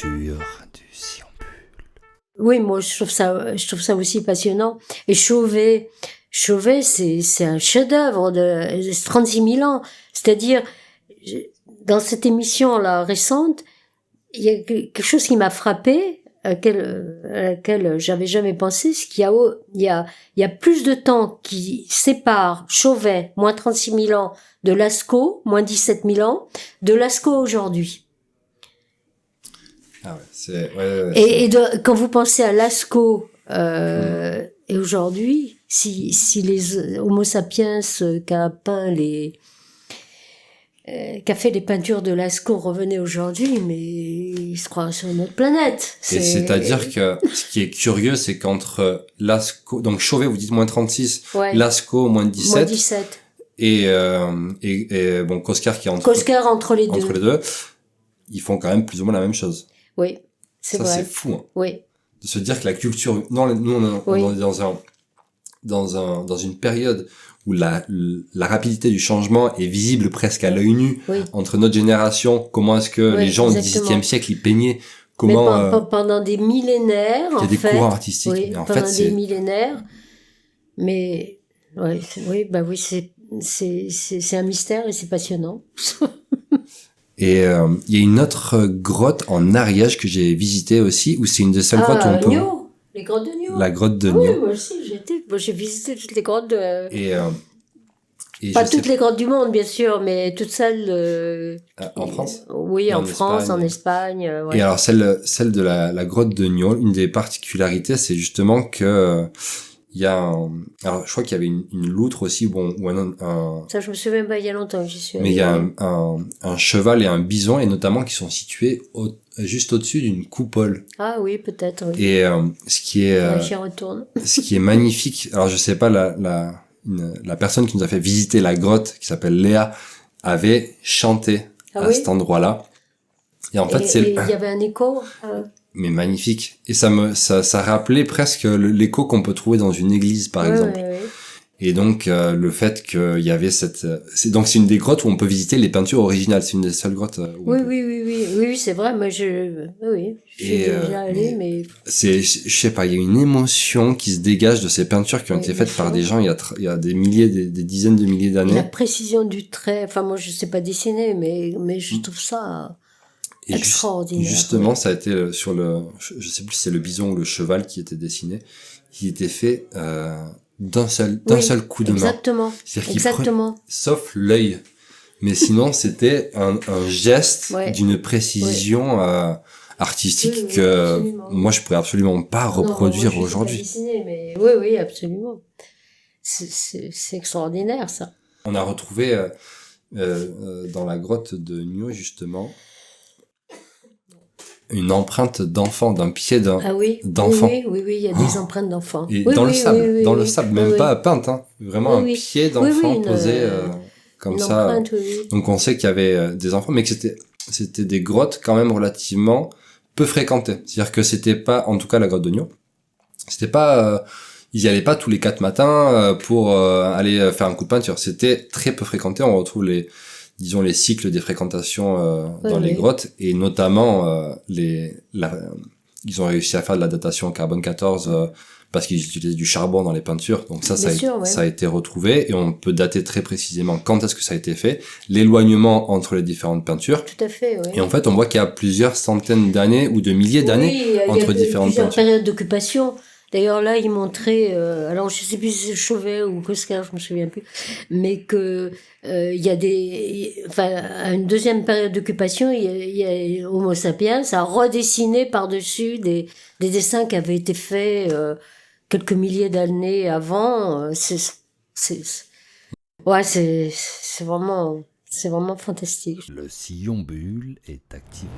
l'ouverture du Sillon Bulle. Oui, moi je trouve ça aussi passionnant. Et Chauvet, c'est un chef-d'œuvre de 36 000 ans. C'est-à-dire, dans cette émission-là récente, il y a quelque chose qui m'a frappé, à laquelle j'avais jamais pensé, c'est qu'il y a plus de temps qui sépare Chauvet, moins 36 000 ans, de Lascaux, moins 17 000 ans, de Lascaux aujourd'hui. Ah ouais, Quand vous pensez à Lascaux, et aujourd'hui, si les Homo sapiens qu'a fait les peintures de Lascaux revenaient aujourd'hui, mais ils se croient sur une autre planète. Et c'est-à-dire que ce qui est curieux, c'est qu'entre Lascaux, donc Chauvet, vous dites moins 36, ouais. Lascaux, moins 17. Moins 17. Et bon, Coscar qui est entre les deux. Ils font quand même plus ou moins la même chose. Oui, c'est vrai. Ça, c'est fou, hein. Oui. De se dire que la culture, non, nous, on est dans une période où la rapidité du changement est visible presque à l'œil nu. Oui. Entre notre génération, comment est-ce que les gens exactement. du XVIIe siècle, ils peignaient, comment... Mais pendant des millénaires, il y a des courants artistiques. Oui, mais en pendant fait, des millénaires. Mais, c'est un mystère et c'est passionnant. Et il y a une autre grotte en Ariège que j'ai visitée aussi, où c'est une des seules grottes où on peut... Niaux, les grottes de Niaux. La grotte de Niaux. Niaux. Oui, moi aussi, j'ai visité toutes les grottes de... Et pas toutes les grottes du monde, bien sûr, mais toutes celles... en France? Oui, en France, en Espagne. Ouais. Et alors, celle de la grotte de Niaux, une des particularités, c'est justement que... il y a alors je crois qu'il y avait une loutre aussi ou un ça je me souviens pas, il y a longtemps que j'y suis allée. Mais il y a un cheval et un bison et notamment qui sont situés juste au-dessus d'une coupole. Ah oui, peut-être. Oui. Et ce qui est j'y retourne. Ce qui est magnifique. Alors je sais pas la personne qui nous a fait visiter la grotte qui s'appelle Léa avait chanté cet endroit-là. Et en fait il y avait un écho. Mais magnifique. Et ça rappelait presque l'écho qu'on peut trouver dans une église, par exemple. Ouais. Et donc, le fait qu'il y avait c'est une des grottes où on peut visiter les peintures originales. C'est une des seules grottes Oui, c'est vrai. Moi, je suis déjà allée, mais... je sais pas, il y a une émotion qui se dégage de ces peintures qui ont été faites par des gens il y a des milliers, des dizaines de milliers d'années. La précision du trait. Enfin, moi, je sais pas dessiner, mais je trouve ça... Et extraordinaire. Justement, ça a été je sais plus si c'est le bison ou le cheval qui était dessiné, qui était fait d'un seul coup de main. Exactement. Sauf l'œil. Mais sinon, c'était un geste d'une précision artistique que moi je pourrais absolument pas reproduire aujourd'hui. Pas dessiner, mais oui, absolument. C'est extraordinaire ça. On a retrouvé dans la grotte de Niaux justement une empreinte d'enfant, d'un pied d'enfant. Oui, il y a des empreintes d'enfants. Et dans le sable, même pas peinte, hein. Vraiment un pied d'enfant posé comme ça. Donc on sait qu'il y avait des enfants, mais que c'était des grottes quand même relativement peu fréquentées. C'est-à-dire que c'était pas, en tout cas la grotte de Niaux, c'était pas, ils y allaient pas tous les 4 matins pour aller faire un coup de peinture. C'était très peu fréquenté. On retrouve les cycles des fréquentations dans les grottes et notamment ils ont réussi à faire de la datation en carbone 14 parce qu'ils utilisaient du charbon dans les peintures, donc ça a été retrouvé et on peut dater très précisément quand est-ce que ça a été fait, l'éloignement entre les différentes peintures. Tout à fait, oui. Et en fait on voit qu'il y a plusieurs centaines d'années ou de milliers d'années entre différentes peintures. Périodes d'occupation. D'ailleurs, là, il montrait, alors je sais plus si c'est Chauvet ou Coscar, je me souviens plus, mais que il y a à une deuxième période d'occupation, il y a Homo sapiens, ça a redessiné par-dessus des dessins qui avaient été faits quelques milliers d'années avant. C'est vraiment fantastique. Le Sillon Bulle est activé.